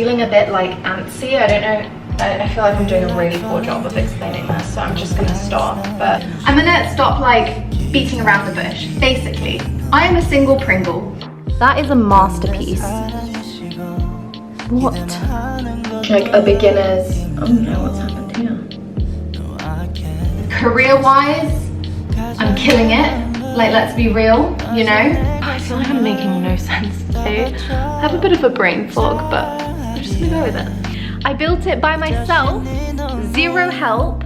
feeling a bit like antsy. I don't know. I feel like I'm doing a really poor job of explaining this, so I'm just gonna stop. But I'm gonna stop like beating around the bush. Basically, I am a single Pringle. That is a masterpiece. What? Like a beginner's. Oh no, what's happened here? Career-wise, I'm killing it. Like, let's be real, you know? I feel like I'm making no sense today. I have a bit of a brain fog, but I'm just gonna go with it. I built it by myself, zero help,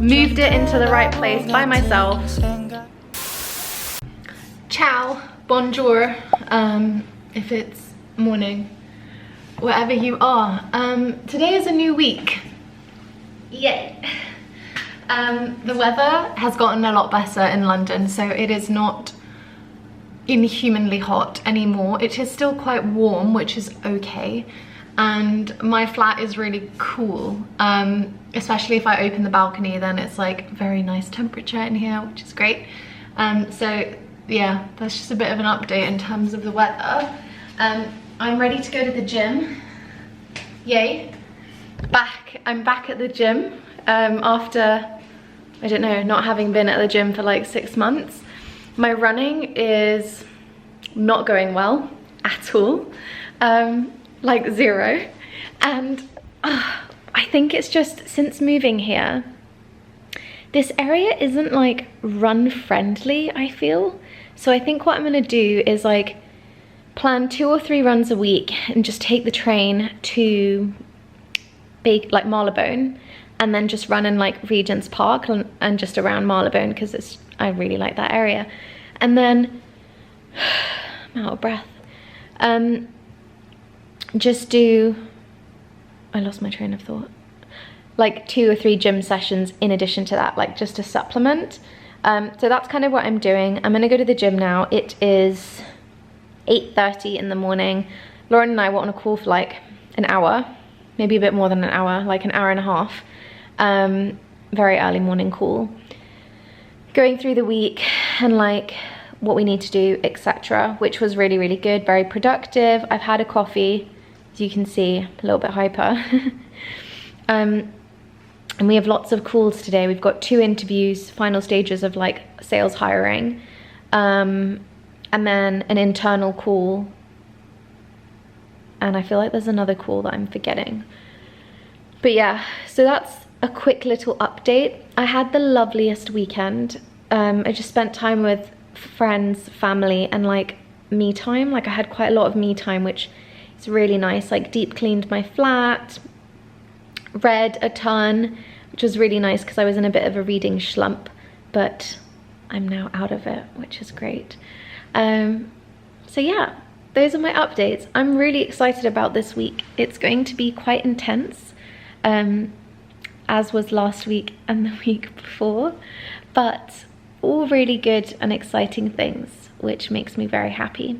moved it into the right place by myself. Ciao, bonjour, if it's morning, wherever you are. Today is a new week. Yay. The weather has gotten a lot better in London, so it is not inhumanly hot anymore. It is still quite warm, which is okay, and my flat is really cool. Especially if I open the balcony, then it's like very nice temperature in here, which is great. So yeah, that's just a bit of an update in terms of the weather. I'm ready to go to the gym. Yay. I'm back at the gym after, I don't know, not having been at the gym for like 6 months. My running is not going well at all, like zero. And I think it's just since moving here, this area isn't like run friendly, I feel. So I think what I'm gonna do is like plan 2 or 3 runs a week and just take the train to like Marylebone, and then just run in like Regent's Park and just around Marylebone, because I really like that area. And then I'm out of breath. Just do, I lost my train of thought. Like 2 or 3 gym sessions in addition to that, like just to supplement. So that's kind of what I'm doing. I'm gonna go to the gym now. It is 8:30 in the morning. Lauren and I were on a call for like an hour, maybe a bit more than an hour, like an hour and a half. Very early morning call. Going through the week and like what we need to do, etc., which was really, really good, very productive. I've had a coffee, as you can see, a little bit hyper. And we have lots of calls today. We've got 2 interviews, final stages of like sales hiring, and then an internal call. And I feel like there's another call that I'm forgetting. But yeah, so that's a quick little update. I had the loveliest weekend. I just spent time with friends, family, and like me time. Like I had quite a lot of me time, which is really nice. Like deep cleaned my flat, read a ton, which was really nice because I was in a bit of a reading slump, but I'm now out of it, which is great. So yeah, those are my updates. I'm really excited about this week. It's going to be quite intense, as was last week and the week before, but all really good and exciting things, which makes me very happy.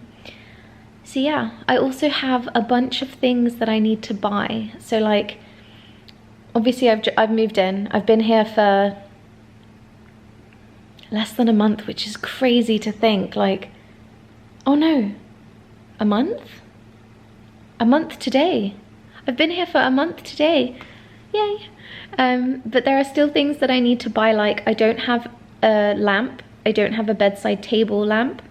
So yeah, I also have a bunch of things that I need to buy. So like, obviously I've moved in. I've been here for less than a month, which is crazy to think. Like, oh no, a month? A month today. I've been here for a month today. Yay. But there are still things that I need to buy. Like I don't have a lamp. I don't have a bedside table lamp.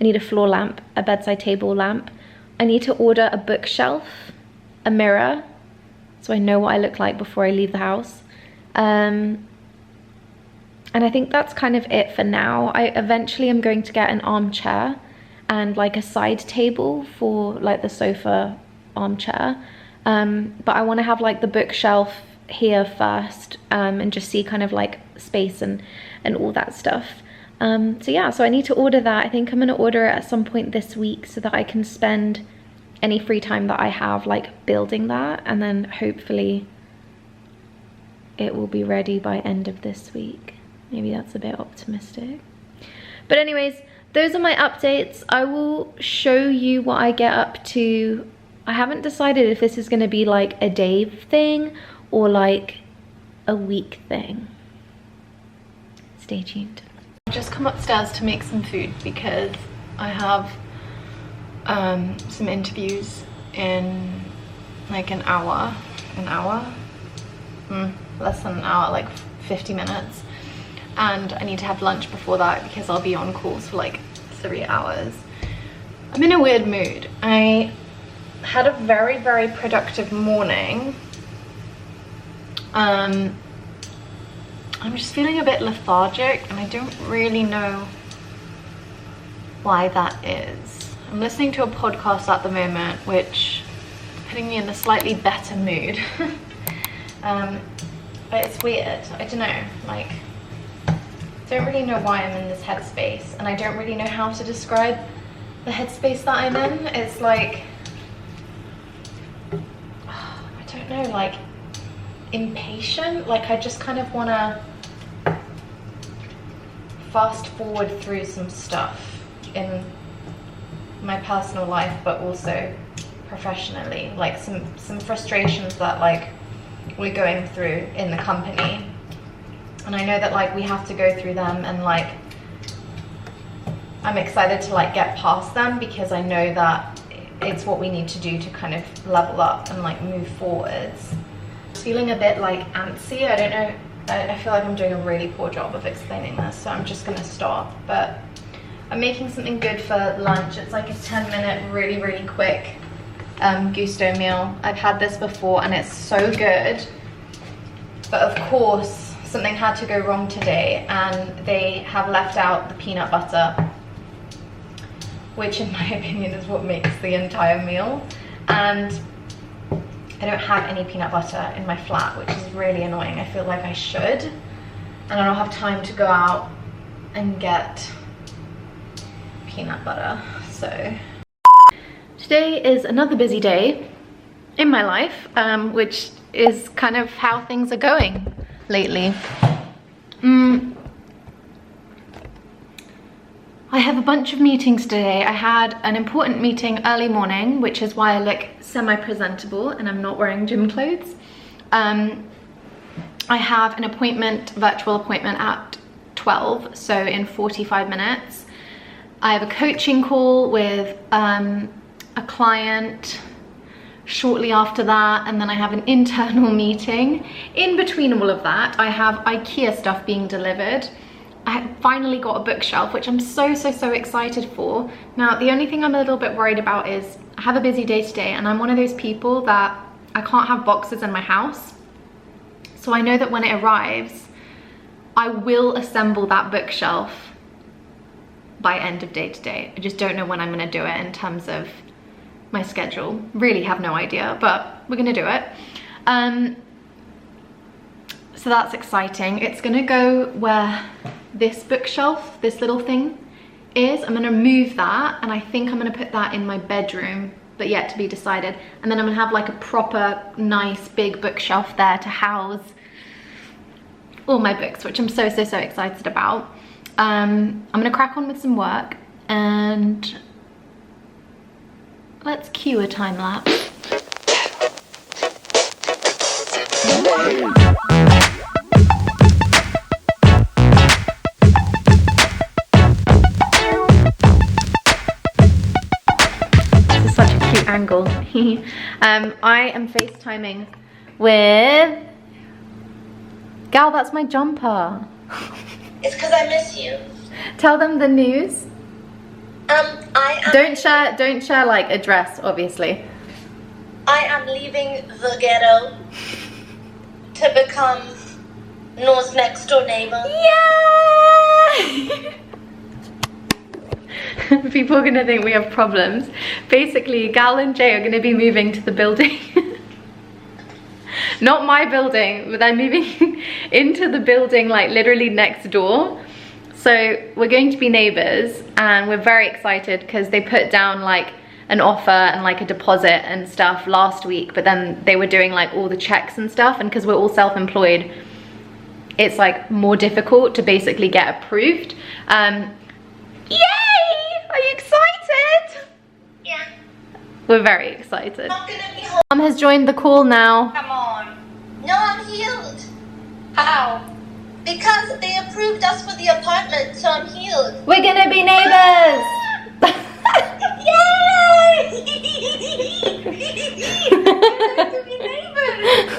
I need a floor lamp, a bedside table lamp. I need to order a bookshelf, a mirror, so I know what I look like before I leave the house. And I think that's kind of it for now. I eventually am going to get an armchair and like a side table for like the sofa armchair. But I want to have like the bookshelf here first, and just see kind of like space and all that stuff. So yeah, so I need to order that. I think I'm going to order it at some point this week so that I can spend any free time that I have like building that, and then hopefully it will be ready by end of this week. Maybe that's a bit optimistic. But anyways, those are my updates. I will show you what I get up to. I haven't decided if this is going to be like a day thing or like a week thing. Stay tuned. I've just come upstairs to make some food because I have some interviews in like an hour, less than an hour, like 50 minutes. And I need to have lunch before that because I'll be on calls for like 3 hours. I'm in a weird mood. I had a very, very productive morning. I'm just feeling a bit lethargic and I don't really know why that is. I'm listening to a podcast at the moment which is putting me in a slightly better mood. But it's weird, I don't know, like, don't really know why I'm in this headspace, and I don't really know how to describe the headspace that I'm in. It's like, I don't know, like impatient, like I just kind of want to fast forward through some stuff in my personal life but also professionally, like some frustrations that like we're going through in the company, and I know that like we have to go through them, and like I'm excited to like get past them because I know that it's what we need to do to kind of level up and like move forwards. Feeling a bit like antsy. I don't know, I feel like I'm doing a really poor job of explaining this, so I'm just gonna stop. But I'm making something good for lunch. It's like a 10-minute really, really quick gusto meal. I've had this before and it's so good, but of course something had to go wrong today and they have left out the peanut butter, which in my opinion is what makes the entire meal, and I don't have any peanut butter in my flat, which is really annoying. I feel like I should, and I don't have time to go out and get peanut butter. So today is another busy day in my life, which is kind of how things are going lately. I have a bunch of meetings today. I had an important meeting early morning, which is why I look semi-presentable and I'm not wearing gym clothes. I have an appointment, virtual appointment at 12, so in 45 minutes. I have a coaching call with a client shortly after that, and then I have an internal meeting. In between all of that, I have IKEA stuff being delivered. I finally got a bookshelf, which I'm so excited for. Now, the only thing I'm a little bit worried about is I have a busy day today, and I'm one of those people that I can't have boxes in my house. So I know that when it arrives, I will assemble that bookshelf by end of day today. I just don't know when I'm gonna do it in terms of my schedule. Really have no idea, but we're gonna do it. So that's exciting. It's gonna go where this bookshelf, this little thing is. I'm gonna move that, and I think I'm gonna put that in my bedroom, but yet to be decided. And then I'm gonna have like a proper nice big bookshelf there to house all my books, which I'm so excited about. I'm gonna crack on with some work, and let's cue a time lapse. This is such a cute angle. I am FaceTiming with Gal, that's my jumper. It's because I miss you. Tell them the news. I am... Don't share like address, obviously. I am leaving the ghetto to become Noah's next door neighbor. Yay! People are gonna think we have problems. Basically, Gal and Jay are gonna be moving to the building. Not my building, but they're moving into the building like literally next door. So we're going to be neighbors, and we're very excited because they put down like an offer and like a deposit and stuff last week, but then they were doing like all the checks and stuff, and because we're all self-employed, it's like more difficult to basically get approved. Yay! Are you excited? Yeah. We're very excited. I'm gonna be home. Mom has joined the call now. Come on. No, I'm healed. How? Because they approved us for the apartment, so I'm healed. We're gonna be neighbors. Yay!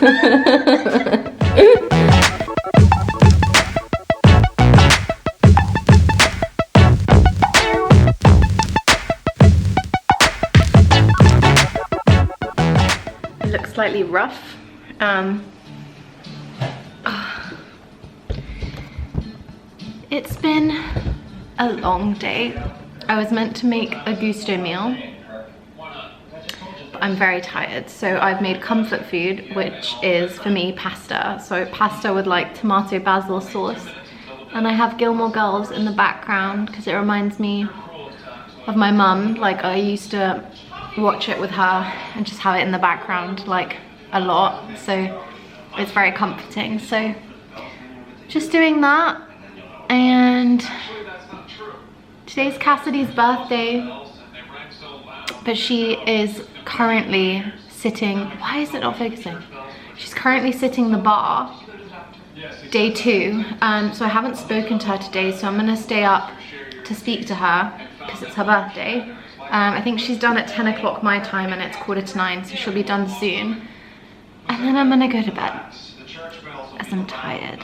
It looks slightly rough. It's been a long day. I was meant to make a gusto meal, but I'm very tired, so I've made comfort food, which is for me pasta. So pasta with like tomato basil sauce, and I have Gilmore Girls in the background because it reminds me of my mum. Like I used to watch it with her and just have it in the background like a lot, so it's very comforting. So just doing that. And today's Cassidy's birthday, but she is currently sitting, why is it not focusing? She's currently sitting the bar, day 2, so I haven't spoken to her today, so I'm gonna stay up to speak to her because it's her birthday. I think she's done at 10 o'clock my time and it's 8:45, so she'll be done soon. And then I'm gonna go to bed as I'm tired.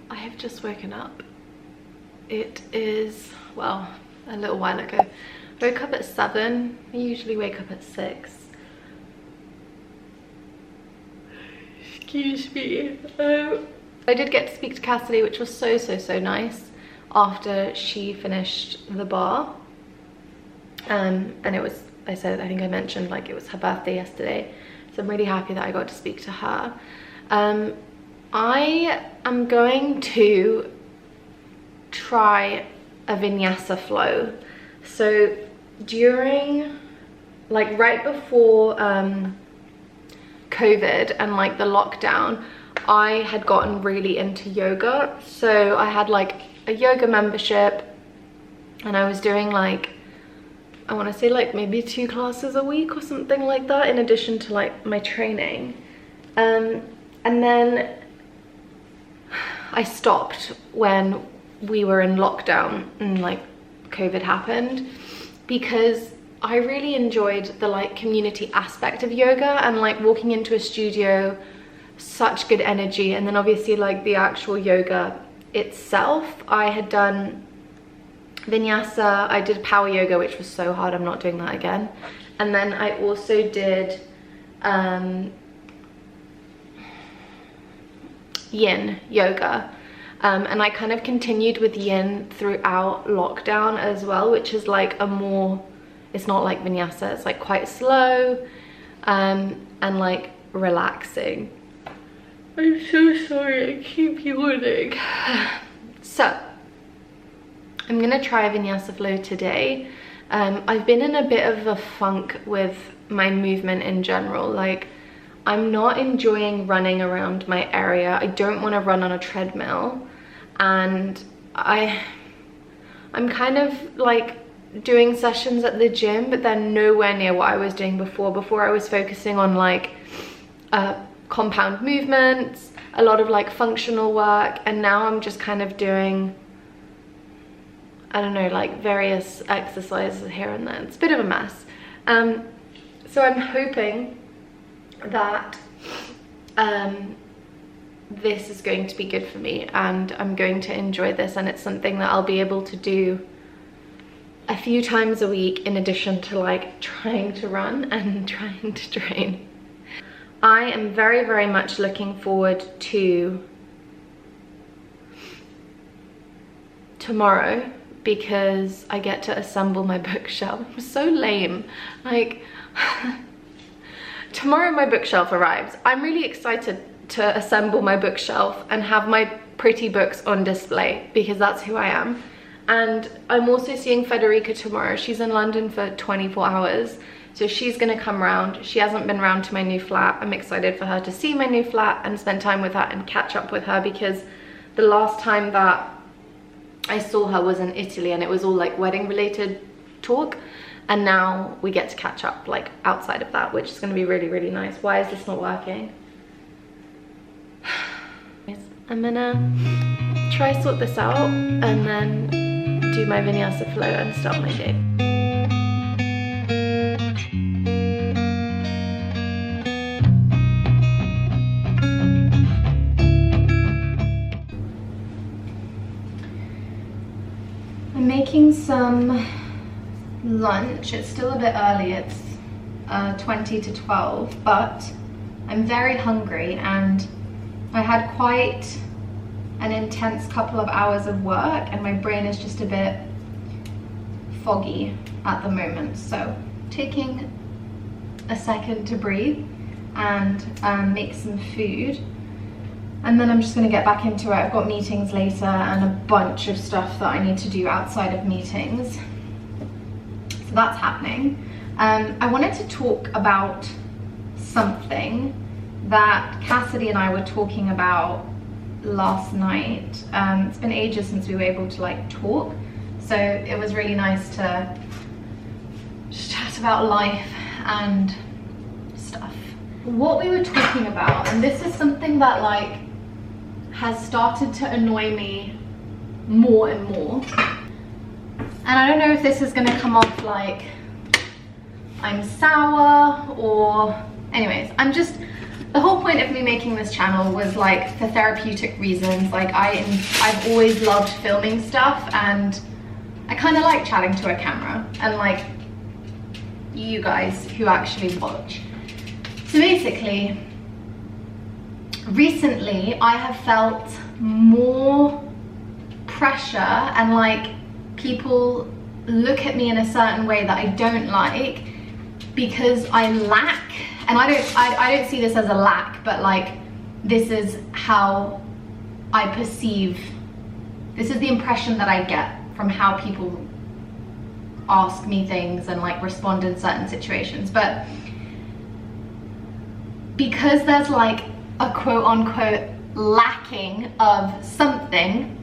I have just woken up. It is, well, a little while ago. I woke up at 7. I usually wake up at 6. Excuse me. I did get to speak to Cassidy, which was so nice after she finished the bar. And it was, I think I mentioned like it was her birthday yesterday. So I'm really happy that I got to speak to her. I am going to try a vinyasa flow. So during, like right before COVID and like the lockdown, I had gotten really into yoga. So I had like a yoga membership and I was doing like, I want to say like maybe 2 classes a week or something like that, in addition to like my training. And then I stopped when we were in lockdown and like COVID happened, because I really enjoyed the like community aspect of yoga and like walking into a studio, such good energy. And then obviously like the actual yoga itself, I had done vinyasa, I did power yoga, which was so hard, I'm not doing that again. And then I also did yin yoga, and I kind of continued with yin throughout lockdown as well, which is like a more, it's not like vinyasa, it's like quite slow and like relaxing. I'm so sorry, I keep yawning. So I'm gonna try a vinyasa flow today. I've been in a bit of a funk with my movement in general. Like I'm not enjoying running around my area. I don't want to run on a treadmill, and I'm kind of like doing sessions at the gym, but they're nowhere near what I was doing before. Before I was focusing on like compound movements, a lot of like functional work, and now I'm just kind of doing, I don't know, like various exercises here and there. It's a bit of a mess. So I'm hoping that this is going to be good for me and I'm going to enjoy this, and it's something that I'll be able to do a few times a week in addition to like trying to run and trying to train. I am very much looking forward to tomorrow, because I get to assemble my bookshelf. I'm so lame. Like tomorrow my bookshelf arrives. I'm really excited to assemble my bookshelf and have my pretty books on display, because that's who I am. And I'm also seeing Federica tomorrow. She's in London for 24 hours. So she's gonna come round. She hasn't been round to my new flat. I'm excited for her to see my new flat and spend time with her and catch up with her, because the last time that I saw her was in Italy and it was all like wedding related talk. And now we get to catch up like outside of that, which is gonna be really nice. Why is this not working? I'm gonna try sort this out and then do my vinyasa flow and start my day. I'm making some lunch. It's still a bit early, it's 20 to 12, but I'm very hungry and I had quite an intense couple of hours of work and my brain is just a bit foggy at the moment. So taking a second to breathe and make some food. And then I'm just gonna get back into it. I've got meetings later and a bunch of stuff that I need to do outside of meetings. So that's happening. I wanted to talk about something that Cassidy and I were talking about last night. It's been ages since we were able to like talk. So it was really nice to just chat about life and stuff. What we were talking about, and this is something that like has started to annoy me more and more, and I don't know if this is gonna come off like I'm sour or anyways, the whole point of me making this channel was like for therapeutic reasons. Like I've always loved filming stuff and I kind of like chatting to a camera and like you guys who actually watch. So basically, recently I have felt more pressure and like people look at me in a certain way that I don't like because I lack, and I don't see this as a lack, but like this is how I perceive, this is the impression that I get from how people ask me things and like respond in certain situations. But because there's like a quote unquote lacking of something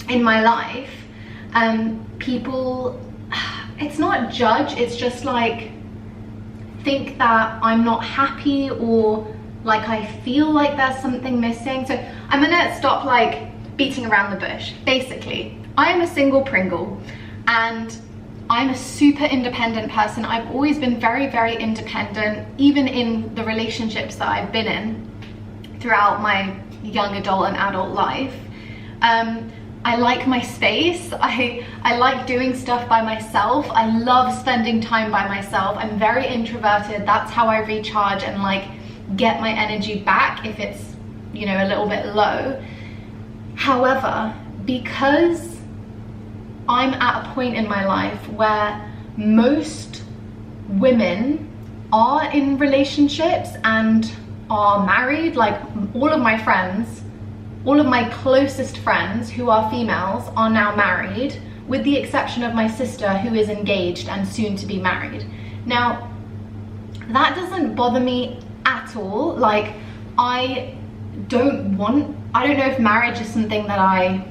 in my life, people, it's not judge, it's just like think that I'm not happy or like I feel like there's something missing. So I'm gonna stop like beating around the bush. Basically, I am a single Pringle and I'm a super independent person. I've always been very, very independent, even in the relationships that I've been in throughout my young adult and adult life. I like my space. I like doing stuff by myself. I love spending time by myself. I'm very introverted. That's how I recharge and like get my energy back if it's, you know, a little bit low. However, because I'm at a point in my life where most women are in relationships and are married, like all of my friends, all of my closest friends who are females are now married, with the exception of my sister who is engaged and soon to be married. Now, that doesn't bother me at all. Like, I don't know if marriage is something that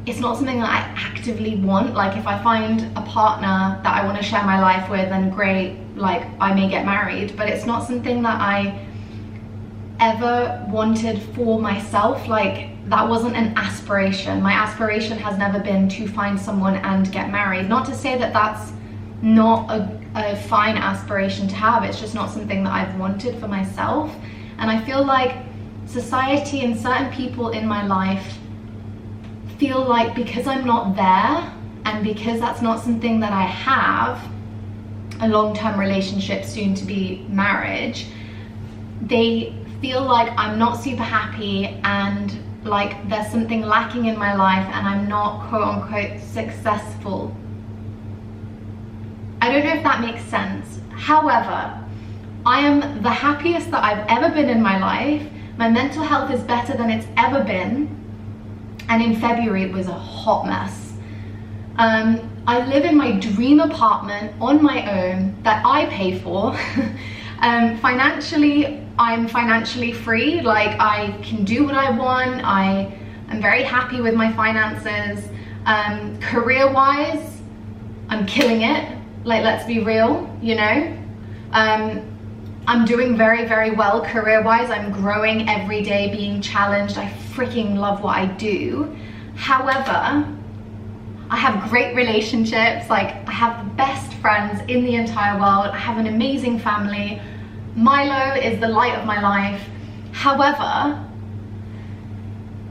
it's not something that I actively want. Like, if I find a partner that I want to share my life with, then great, like I may get married, but it's not something that I ever wanted for myself. Like, that wasn't an aspiration. My aspiration has never been to find someone and get married. Not to say that that's not a fine aspiration to have, it's just not something that I've wanted for myself. And I feel like society and certain people in my life feel like because I'm not there and because that's not something that I have, a long-term relationship, soon to be marriage, they feel like I'm not super happy and like there's something lacking in my life and I'm not quote unquote successful. I don't know if that makes sense. However, I am the happiest that I've ever been in my life. My mental health is better than it's ever been. And in February it was a hot mess. I live in my dream apartment on my own that I pay for. Financially, I'm financially free. Like, I can do what I want. I am very happy with my finances. Career-wise, I'm killing it. Like, let's be real, you know? I'm doing very, very well career-wise. I'm growing every day, being challenged. I freaking love what I do. However, I have great relationships. Like, I have the best friends in the entire world. I have an amazing family. Milo is the light of my life. However,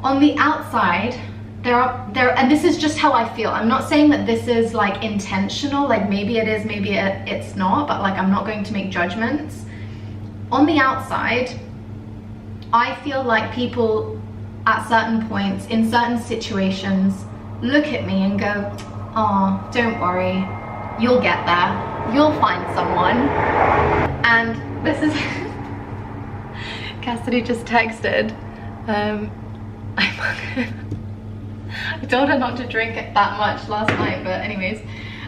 on the outside, and this is just how I feel. I'm not saying that this is like intentional, like maybe it is, maybe it's not, but like I'm not going to make judgments. On the outside, I feel like people at certain points, in certain situations, look at me and go, oh, don't worry, you'll get there, you'll find someone. And this is, Cassidy just texted, I told her not to drink it that much last night, but anyways.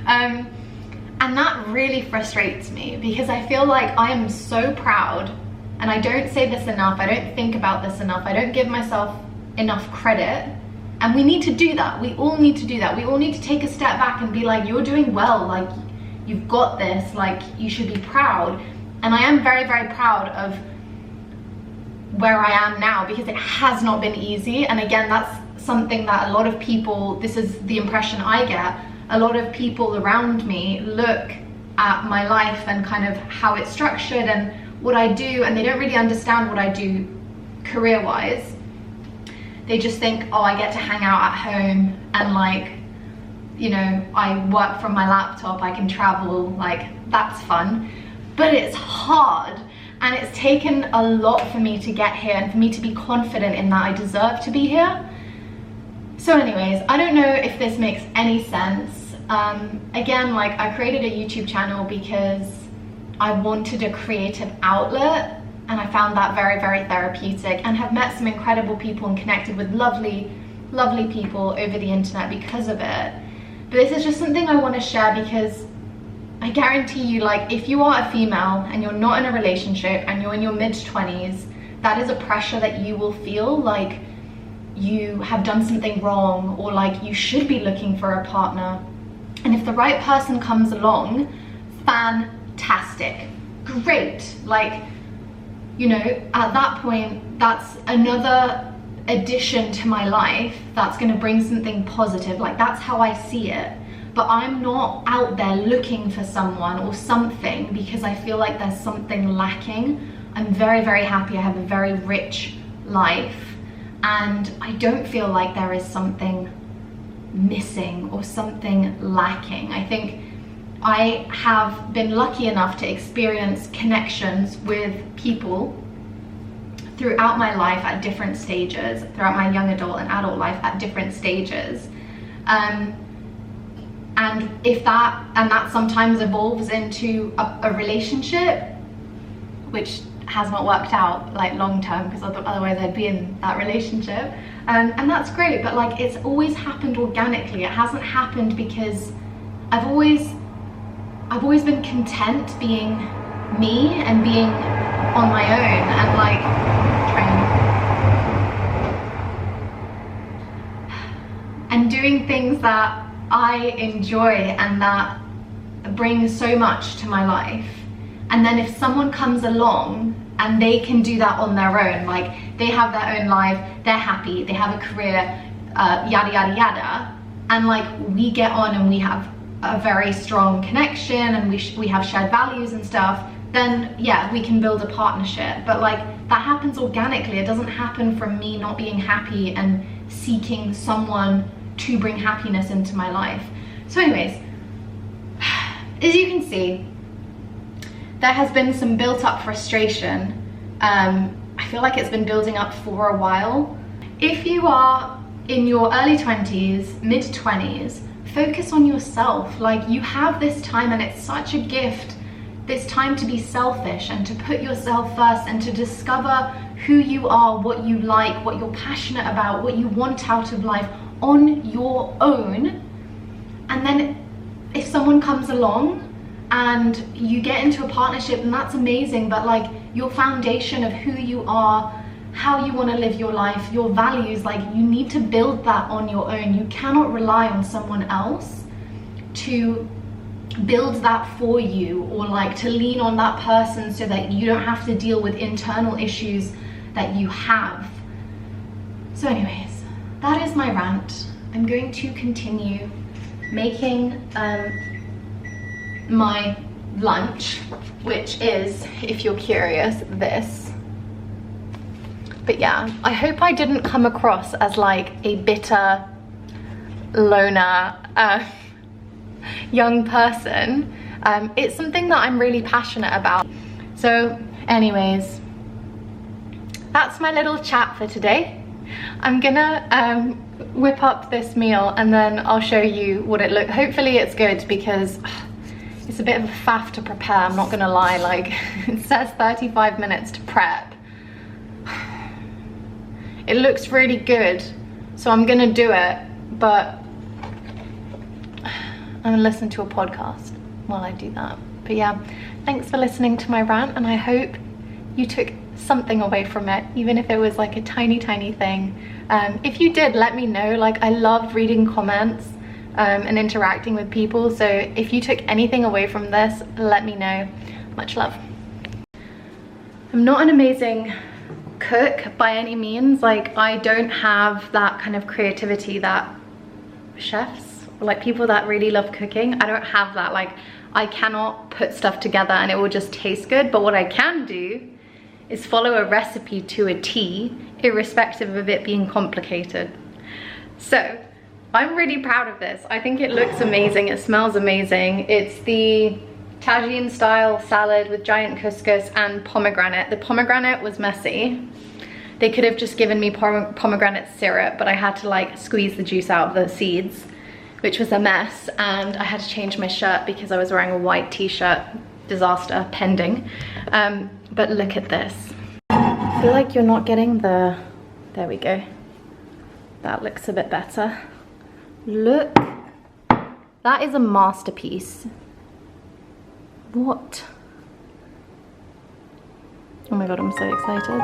And that really frustrates me because I feel like I am so proud, and I don't say this enough, I don't think about this enough, I don't give myself enough credit. And we need to do that. We all need to do that. We all need to take a step back and be like, you're doing well, like you've got this, like you should be proud. And I am very, very proud of where I am now because it has not been easy. And again, that's something that a lot of people, this is the impression I get, a lot of people around me look at my life and kind of how it's structured and what I do, and they don't really understand what I do career-wise. They just think, oh, I get to hang out at home and like, you know, I work from my laptop, I can travel, like that's fun. But it's hard, and it's taken a lot for me to get here and for me to be confident in that I deserve to be here. So anyways, I don't know if this makes any sense. Again, like I created a YouTube channel because I wanted a creative outlet, and I found that very, very therapeutic, and have met some incredible people and connected with lovely, lovely people over the internet because of it. But this is just something I want to share because I guarantee you, like if you are a female and you're not in a relationship and you're in your mid-20s, that is a pressure that you will feel like you have done something wrong, or like you should be looking for a partner. And if the right person comes along, fantastic, great. Like, you know, at that point, that's another addition to my life that's going to bring something positive. Like that's how I see it. But I'm not out there looking for someone or something because I feel like there's something lacking. I'm very, very happy. I have a very rich life. And I don't feel like there is something missing or something lacking. I think I have been lucky enough to experience connections with people throughout my life at different stages, throughout my young adult and adult life at different stages. And that sometimes evolves into a relationship, which has not worked out like long term, because otherwise I'd be in that relationship, and that's great. But like it's always happened organically. It hasn't happened because I've always been content being me and being on my own, and like and doing things that I enjoy and that bring so much to my life. And then if someone comes along and they can do that on their own, like they have their own life, they're happy, they have a career, yada yada yada, and like we get on and we have a very strong connection and we have shared values and stuff, then yeah, we can build a partnership. But like that happens organically. It doesn't happen from me not being happy and seeking someone to bring happiness into my life. So anyways, as you can see, there has been some built up frustration. I feel like it's been building up for a while. If you are in your early 20s, mid 20s, focus on yourself. Like you have this time, and it's such a gift, this time to be selfish and to put yourself first and to discover who you are, what you like, what you're passionate about, what you want out of life on your own. And then if someone comes along and you get into a partnership, and that's amazing, but like your foundation of who you are, how you want to live your life, your values, like you need to build that on your own. You cannot rely on someone else to build that for you, or like to lean on that person so that you don't have to deal with internal issues that you have. So anyways, that is my rant. I'm going to continue making my lunch, which is, if you're curious, this. But yeah, I hope I didn't come across as like a bitter loner young person, it's something that I'm really passionate about. So anyways, that's my little chat for today. I'm gonna whip up this meal and then I'll show you what it looks. Hopefully it's good, because it's a bit of a faff to prepare, I'm not gonna lie. Like, it says 35 minutes to prep. It looks really good, so I'm gonna do it, but I'm gonna listen to a podcast while I do that. But yeah, thanks for listening to my rant, and I hope you took something away from it, even if it was like a tiny thing. If you did, let me know. Like, I love reading comments and interacting with people, so if you took anything away from this, let me know. Much love. I'm not an amazing cook by any means. Like, I don't have that kind of creativity that chefs, like people that really love cooking, I don't have that. Like, I cannot put stuff together and it will just taste good. But what I can do is follow a recipe to a T, irrespective of it being complicated. So I'm really proud of this. I think it looks amazing, it smells amazing. It's the tagine style salad with giant couscous and pomegranate. The pomegranate was messy. They could have just given me pomegranate syrup, but I had to like squeeze the juice out of the seeds, which was a mess. And I had to change my shirt because I was wearing a white t-shirt. Disaster pending. But look at this. I feel like you're not getting the, there we go. That looks a bit better. Look, that is a masterpiece. What? Oh my God, I'm so excited.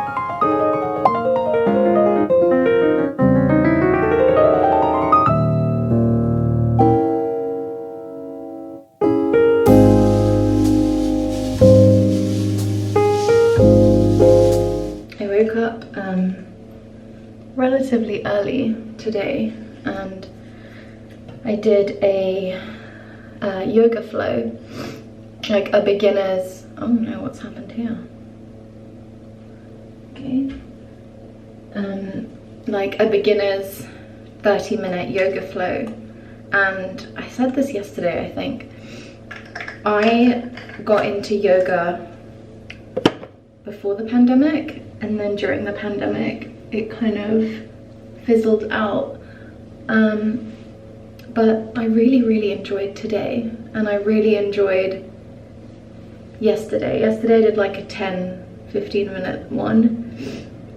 I woke up relatively early today and I did a yoga flow, like a beginner's, oh no, what's happened here? Okay. Like a beginner's 30-minute yoga flow. And I said this yesterday, I think. I got into yoga before the pandemic, and then during the pandemic it kind of fizzled out. But I really enjoyed today, and I really enjoyed yesterday. Yesterday I did like a 10-15 minute one,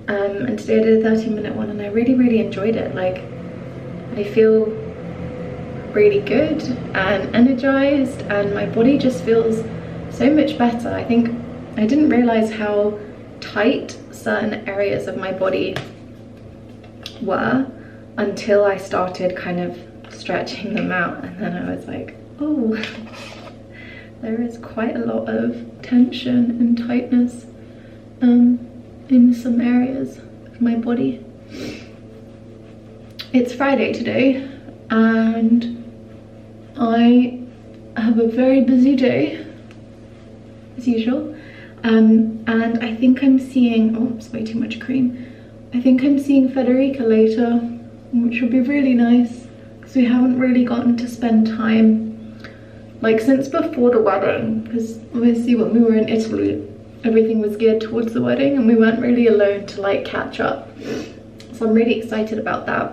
and today I did a 30-minute one, and I really enjoyed it. Like, I feel really good and energized, and my body just feels so much better. I think I didn't realize how tight certain areas of my body were until I started kind of stretching them out, and then I was like, oh, there is quite a lot of tension and tightness in some areas of my body. It's Friday today and I have a very busy day as usual, and I think I'm seeing, oh, it's way too much cream. I think I'm seeing Federica later, which will be really nice because we haven't really gotten to spend time like since before the wedding, because obviously when we were in Italy everything was geared towards the wedding and we weren't really alone to like catch up. So I'm really excited about that.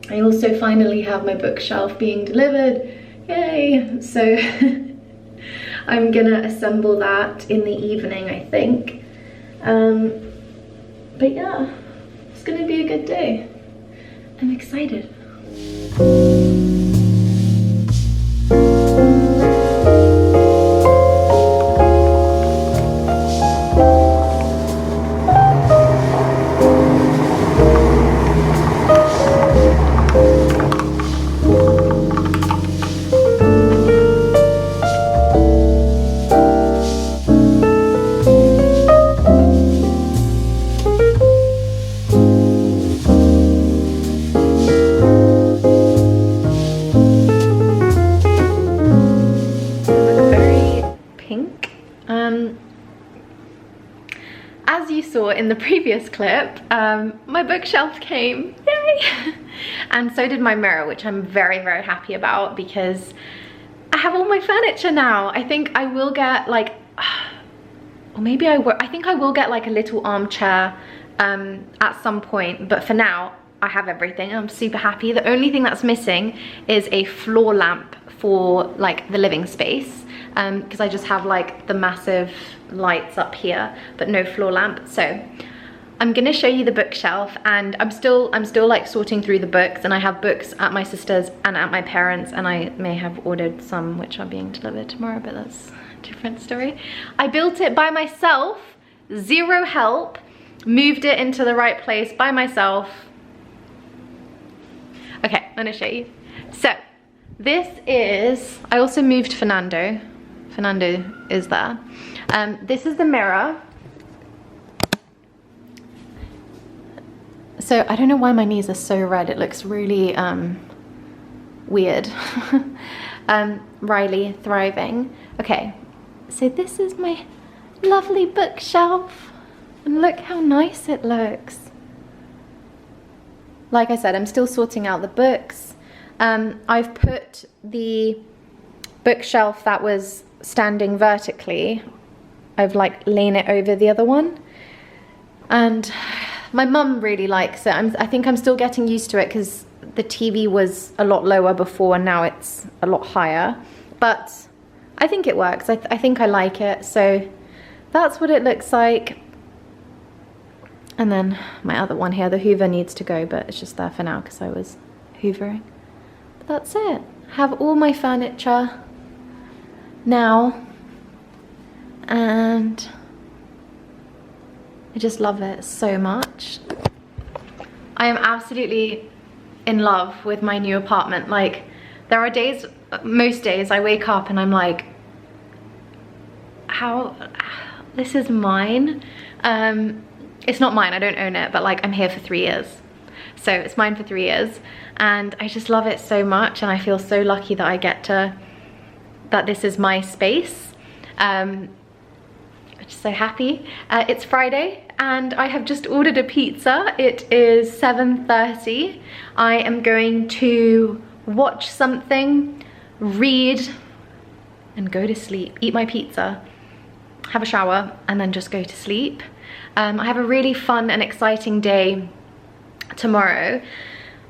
I also finally have my bookshelf being delivered, yay! So I'm gonna assemble that in the evening, I think. But yeah, it's gonna be a good day. I'm excited. saw in the previous clip, my bookshelf came, yay! And so did my mirror, which I'm very, very happy about because I have all my furniture now. I think I will get like, or maybe I think I will get like a little armchair at some point, but for now, I have everything. I'm super happy. The only thing that's missing is a floor lamp for like the living space, because I just have like the massive lights up here, but no floor lamp. So I'm gonna show you the bookshelf, and I'm still like sorting through the books, and I have books at my sister's and at my parents', and I may have ordered some which are being delivered tomorrow, but that's a different story. I built it by myself, zero help, moved it into the right place by myself. Okay, I'm gonna show you. So this is, I also moved Fernando. Fernando is there. This is the mirror. So I don't know why my knees are so red. It looks really weird. Riley, thriving. Okay, so this is my lovely bookshelf. And look how nice it looks. Like I said, I'm still sorting out the books. I've put the bookshelf that was standing vertically, I've like laid it over the other one. And my mum really likes it. I think I'm still getting used to it because the TV was a lot lower before and now it's a lot higher. But I think it works. I think I like it. So that's what it looks like. And then my other one here, the Hoover needs to go, but it's just there for now because I was hoovering. But that's it. Have all my furniture now. And I just love it so much. I am absolutely in love with my new apartment. Like, there are days, most days I wake up and I'm like, how, this is mine. It's not mine, I don't own it, but like I'm here for 3 years. So it's mine for 3 years. And I just love it so much, and I feel so lucky that I get to, that this is my space. I'm just so happy. It's Friday and I have just ordered a pizza. It is 7:30. I am going to watch something, read, and go to sleep. Eat my pizza, have a shower, and then just go to sleep. I have a really fun and exciting day tomorrow.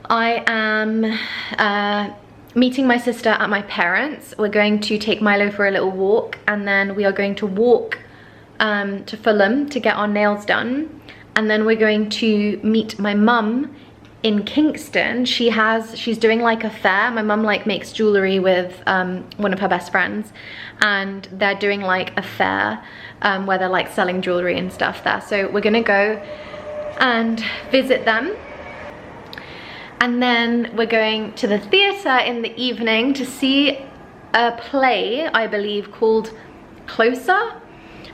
I am meeting my sister at my parents'. We're going to take Milo for a little walk, and then we are going to walk to Fulham to get our nails done. And then we're going to meet my mum in Kingston. She's doing like a fair. My mum like makes jewelry with one of her best friends, and they're doing like a fair where they're like selling jewelry and stuff there. So we're gonna go and visit them. And then we're going to the theatre in the evening to see a play, I believe, called Closer.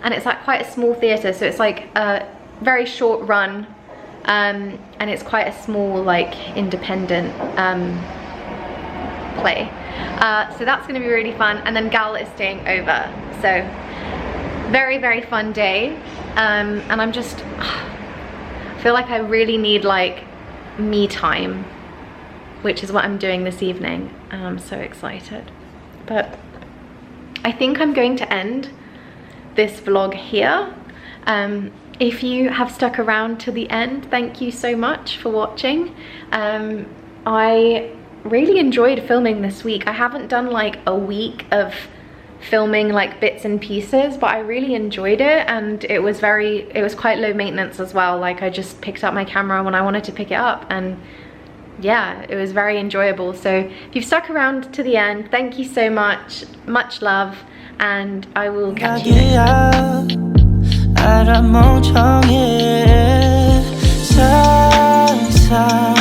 And it's like quite a small theatre, so it's like a very short run. And it's quite a small, like, independent play. So that's gonna be really fun. And then Gal is staying over. So very, very fun day. And I'm just, I feel like I really need like me time, which is what I'm doing this evening. And I'm so excited. But I think I'm going to end this vlog here. If you have stuck around to the end, thank you so much for watching. I really enjoyed filming this week. I haven't done like a week of filming like bits and pieces, but I really enjoyed it, and it was quite low maintenance as well. Like, I just picked up my camera when I wanted to pick it up, and yeah, it was very enjoyable. So if you've stuck around to the end, thank you so much. Much love, and I will catch you next time.